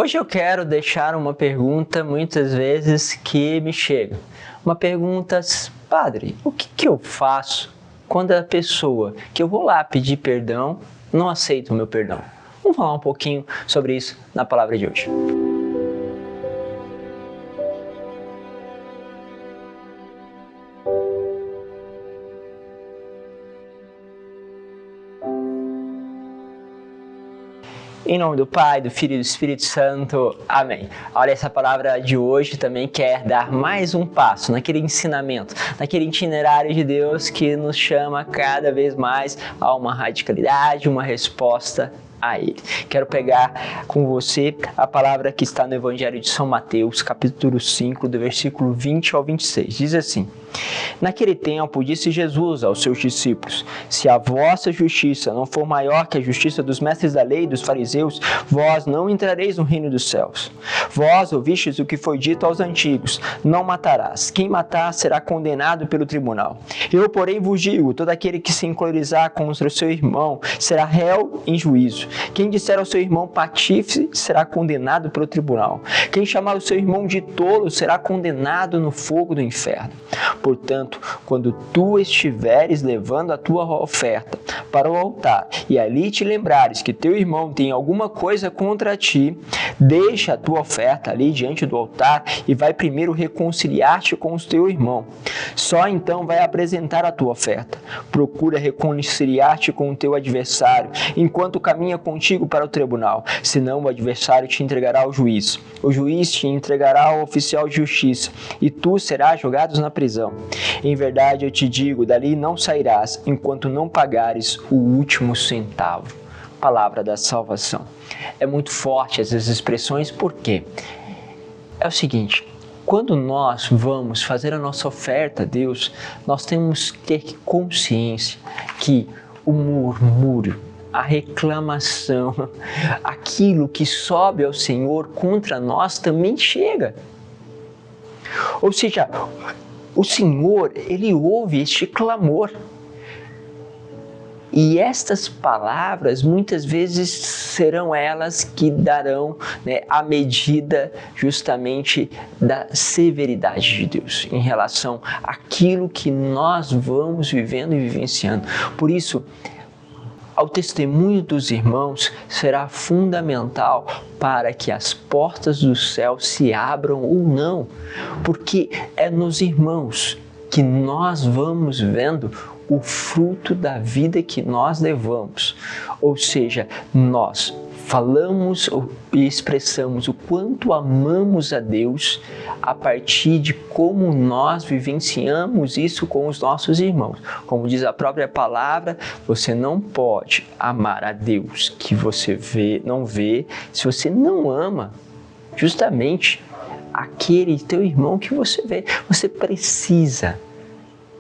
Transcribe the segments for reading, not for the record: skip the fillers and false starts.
Hoje eu quero deixar uma pergunta muitas vezes que me chega. Uma pergunta, padre, o que eu faço quando a pessoa que eu vou lá pedir perdão não aceita o meu perdão? Vamos falar um pouquinho sobre isso na palavra de hoje. Em nome do Pai, do Filho e do Espírito Santo. Amém. Olha, essa palavra de hoje também quer dar mais um passo naquele ensinamento, naquele itinerário de Deus que nos chama cada vez mais a uma radicalidade, uma resposta a Ele. Quero pegar com você a palavra que está no Evangelho de São Mateus, capítulo 5, do versículo 20 ao 26. Diz assim: Naquele tempo disse Jesus aos seus discípulos: Se a vossa justiça não for maior que a justiça dos mestres da lei e dos fariseus, vós não entrareis no reino dos céus. Vós ouvistes o que foi dito aos antigos: Não matarás. Quem matar será condenado pelo tribunal. Eu, porém, vos digo: todo aquele que se encolerizar contra o seu irmão será réu em juízo. Quem disser ao seu irmão patife será condenado pelo tribunal. Quem chamar o seu irmão de tolo será condenado no fogo do inferno. Portanto, quando tu estiveres levando a tua oferta para o altar e ali te lembrares que teu irmão tem alguma coisa contra ti, deixa a tua oferta ali diante do altar e vai primeiro reconciliar-te com o teu irmão. Só então vai apresentar a tua oferta. Procura reconciliar-te com o teu adversário enquanto caminha contigo para o tribunal, senão o adversário te entregará ao juiz. O juiz te entregará ao oficial de justiça e tu serás jogado na prisão. Em verdade eu te digo, dali não sairás enquanto não pagares o último centavo. Palavra da salvação. É muito forte essas expressões, porque é o seguinte: quando nós vamos fazer a nossa oferta a Deus, nós temos que ter consciência que o murmúrio, a reclamação, aquilo que sobe ao Senhor contra nós também chega. Ou seja, o Senhor, Ele ouve este clamor. E estas palavras, muitas vezes, serão elas que darão, a medida justamente da severidade de Deus em relação àquilo que nós vamos vivendo e vivenciando. Por isso, o testemunho dos irmãos será fundamental para que as portas do céu se abram ou não, porque é nos irmãos que nós vamos vendo o fruto da vida que nós levamos. Ou seja, nós falamos e expressamos o quanto amamos a Deus a partir de como nós vivenciamos isso com os nossos irmãos. Como diz a própria palavra, você não pode amar a Deus que você não vê se você não ama justamente aquele teu irmão que você vê. Você precisa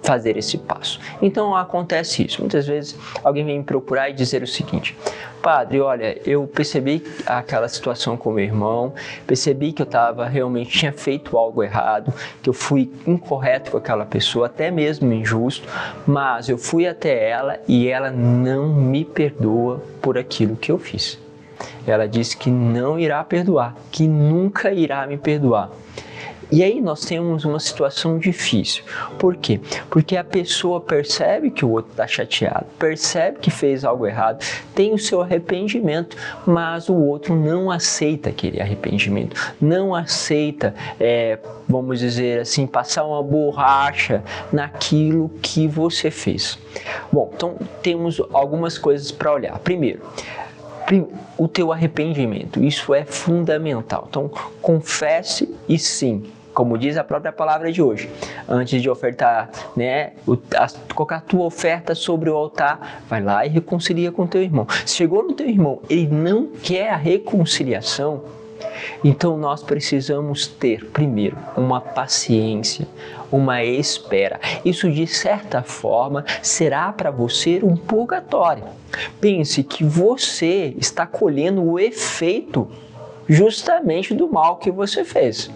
fazer esse passo. Então acontece isso. Muitas vezes alguém vem me procurar e dizer o seguinte: Padre, olha, eu percebi aquela situação com meu irmão, percebi que eu tinha feito algo errado, que eu fui incorreto com aquela pessoa, até mesmo injusto, mas eu fui até ela e ela não me perdoa por aquilo que eu fiz. Ela disse que não irá perdoar, que nunca irá me perdoar. E aí nós temos uma situação difícil. Por quê? Porque a pessoa percebe que o outro está chateado, percebe que fez algo errado, tem o seu arrependimento, mas o outro não aceita aquele arrependimento, não aceita, vamos dizer assim, passar uma borracha naquilo que você fez. Bom, então temos algumas coisas para olhar. Primeiro, o teu arrependimento, isso é fundamental. Então, confesse e sim, como diz a própria palavra de hoje, antes de ofertar, colocar a tua oferta sobre o altar, vai lá e reconcilia com o teu irmão. Se chegou no teu irmão, ele não quer a reconciliação, então nós precisamos ter, primeiro, uma paciência, uma espera. Isso, de certa forma, será para você um purgatório. Pense que você está colhendo o efeito justamente do mal que você fez.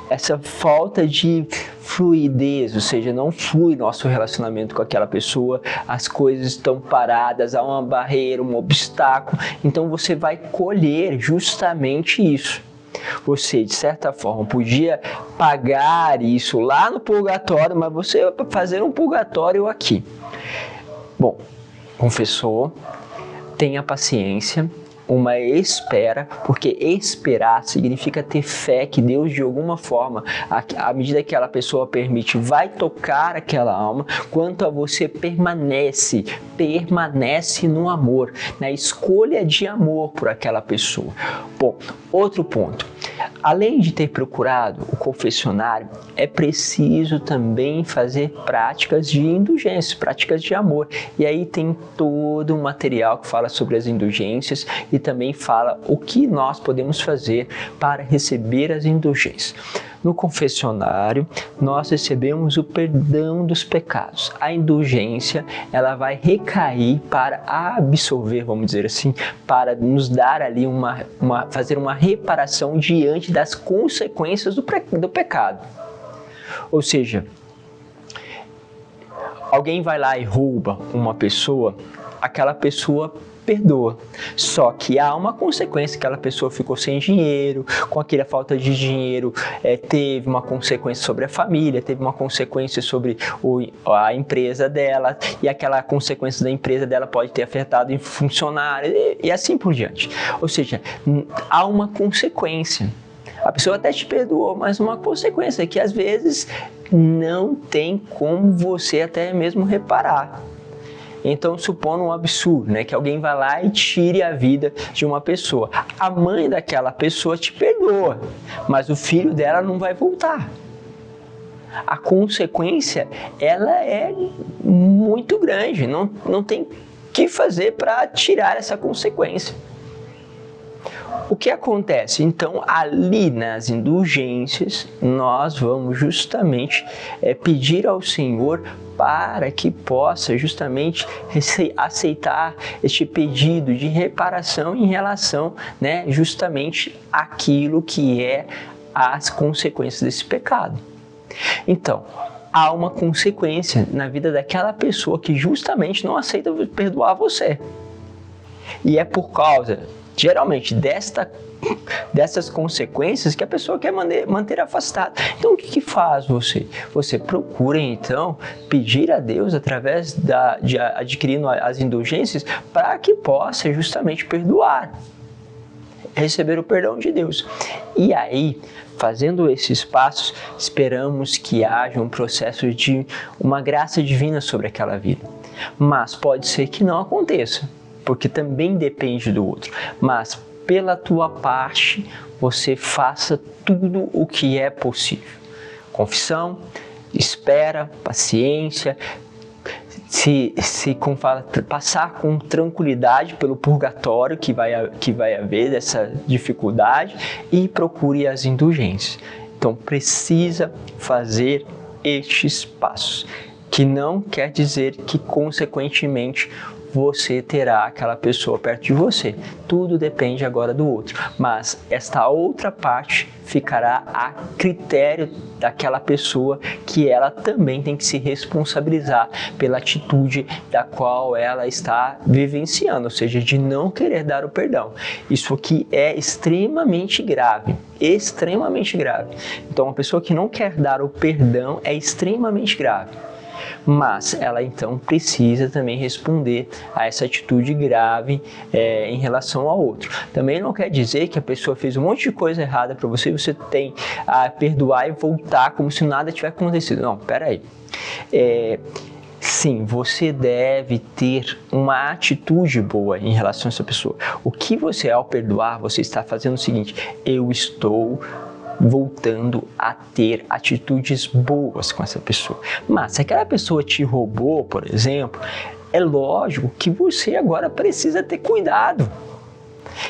essa falta de fluidez, ou seja, não flui nosso relacionamento com aquela pessoa, as coisas estão paradas, há uma barreira, um obstáculo, então você vai colher justamente isso. Você, de certa forma, podia pagar isso lá no purgatório, mas você vai fazer um purgatório aqui. Bom, confessou, tenha paciência, uma espera, porque esperar significa ter fé que Deus, de alguma forma, à medida que aquela pessoa permite, vai tocar aquela alma, quanto a você permanece no amor, na escolha de amor por aquela pessoa. Bom, outro ponto, além de ter procurado o confessionário, é preciso também fazer práticas de indulgência, práticas de amor, e aí tem todo um material que fala sobre as indulgências e também fala o que nós podemos fazer para receber as indulgências. No confessionário, nós recebemos o perdão dos pecados. A indulgência, ela vai recair para absolver, vamos dizer assim, para nos dar ali fazer uma reparação diante das consequências do pecado. Ou seja, alguém vai lá e rouba uma pessoa, aquela pessoa perdoa. Só que há uma consequência, aquela pessoa ficou sem dinheiro, com aquela falta de dinheiro, teve uma consequência sobre a família, teve uma consequência sobre a empresa dela, e aquela consequência da empresa dela pode ter afetado em funcionário, e assim por diante. Ou seja, há uma consequência. A pessoa até te perdoou, mas uma consequência que às vezes não tem como você até mesmo reparar. Então, supondo um absurdo, né, que alguém vai lá e tire a vida de uma pessoa. A mãe daquela pessoa te perdoa, mas o filho dela não vai voltar. A consequência, ela é muito grande, não tem o que fazer para tirar essa consequência. O que acontece? Então, ali nas indulgências, nós vamos justamente pedir ao Senhor para que possa justamente aceitar este pedido de reparação em relação, né, justamente àquilo que é as consequências desse pecado. Então, há uma consequência na vida daquela pessoa que justamente não aceita perdoar você. E é por causa, geralmente, dessas consequências que a pessoa quer manter afastada. Então, o que faz você? Você procura, então, pedir a Deus, através de adquirindo as indulgências, para que possa justamente perdoar, receber o perdão de Deus. E aí, fazendo esses passos, esperamos que haja um processo de uma graça divina sobre aquela vida. Mas pode ser que não aconteça, porque também depende do outro. Mas, pela tua parte, você faça tudo o que é possível. Confissão, espera, paciência, passar com tranquilidade pelo purgatório que vai haver dessa dificuldade e procure as indulgências. Então, precisa fazer estes passos, que não quer dizer que, consequentemente, você terá aquela pessoa perto de você. Tudo depende agora do outro. Mas esta outra parte ficará a critério daquela pessoa, que ela também tem que se responsabilizar pela atitude da qual ela está vivenciando, ou seja, de não querer dar o perdão. Isso aqui é extremamente grave, extremamente grave. Então, uma pessoa que não quer dar o perdão é extremamente grave. Mas ela então precisa também responder a essa atitude grave em relação ao outro. Também não quer dizer que a pessoa fez um monte de coisa errada para você e você tem a perdoar e voltar como se nada tivesse acontecido. Não, peraí. Sim, você deve ter uma atitude boa em relação a essa pessoa. O que você, ao perdoar, você está fazendo o seguinte: eu estou voltando a ter atitudes boas com essa pessoa. Mas se aquela pessoa te roubou, por exemplo, é lógico que você agora precisa ter cuidado.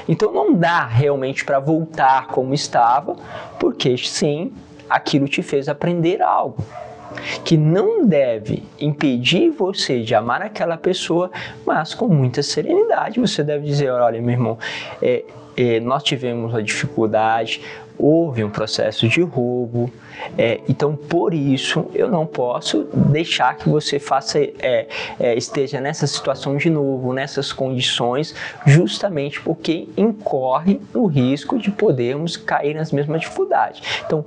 Então não dá realmente para voltar como estava, porque sim, aquilo te fez aprender algo que não deve impedir você de amar aquela pessoa, mas com muita serenidade você deve dizer: olha, meu irmão, nós tivemos uma dificuldade, houve um processo de roubo, então por isso eu não posso deixar que você esteja nessa situação de novo, nessas condições, justamente porque incorre no risco de podermos cair nas mesmas dificuldades. Então,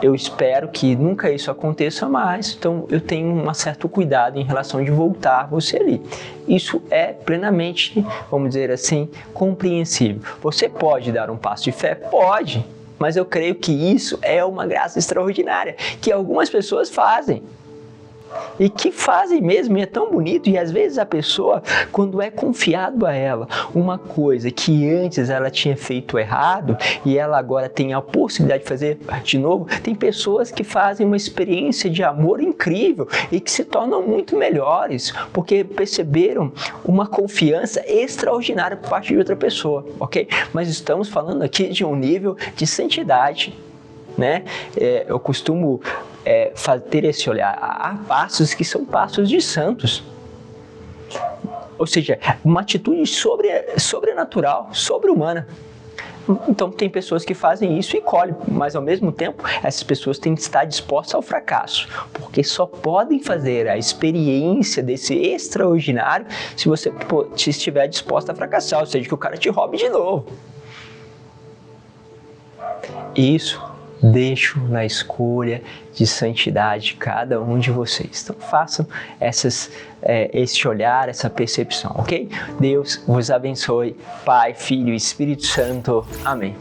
eu espero que nunca isso aconteça mais, então eu tenho um certo cuidado em relação de voltar você ali. Isso é plenamente, vamos dizer assim, compreensível. Você pode dar um passo de fé? Pode, mas eu creio que isso é uma graça extraordinária, que algumas pessoas fazem. E que fazem mesmo, e é tão bonito, e às vezes a pessoa, quando é confiado a ela uma coisa que antes ela tinha feito errado, e ela agora tem a possibilidade de fazer de novo, tem pessoas que fazem uma experiência de amor incrível, e que se tornam muito melhores, porque perceberam uma confiança extraordinária por parte de outra pessoa, ok? Mas estamos falando aqui de um nível de santidade, né? Eu costumo ter esse olhar. Há passos que são passos de santos. Ou seja, uma atitude sobrenatural, sobre-humana. Então, tem pessoas que fazem isso e colhem, mas ao mesmo tempo, essas pessoas têm que estar dispostas ao fracasso, porque só podem fazer a experiência desse extraordinário se você estiver disposta a fracassar, ou seja, que o cara te roube de novo. Isso deixo na escolha de santidade de cada um de vocês. Então façam esse olhar, essa percepção, ok? Deus vos abençoe, Pai, Filho e Espírito Santo. Amém.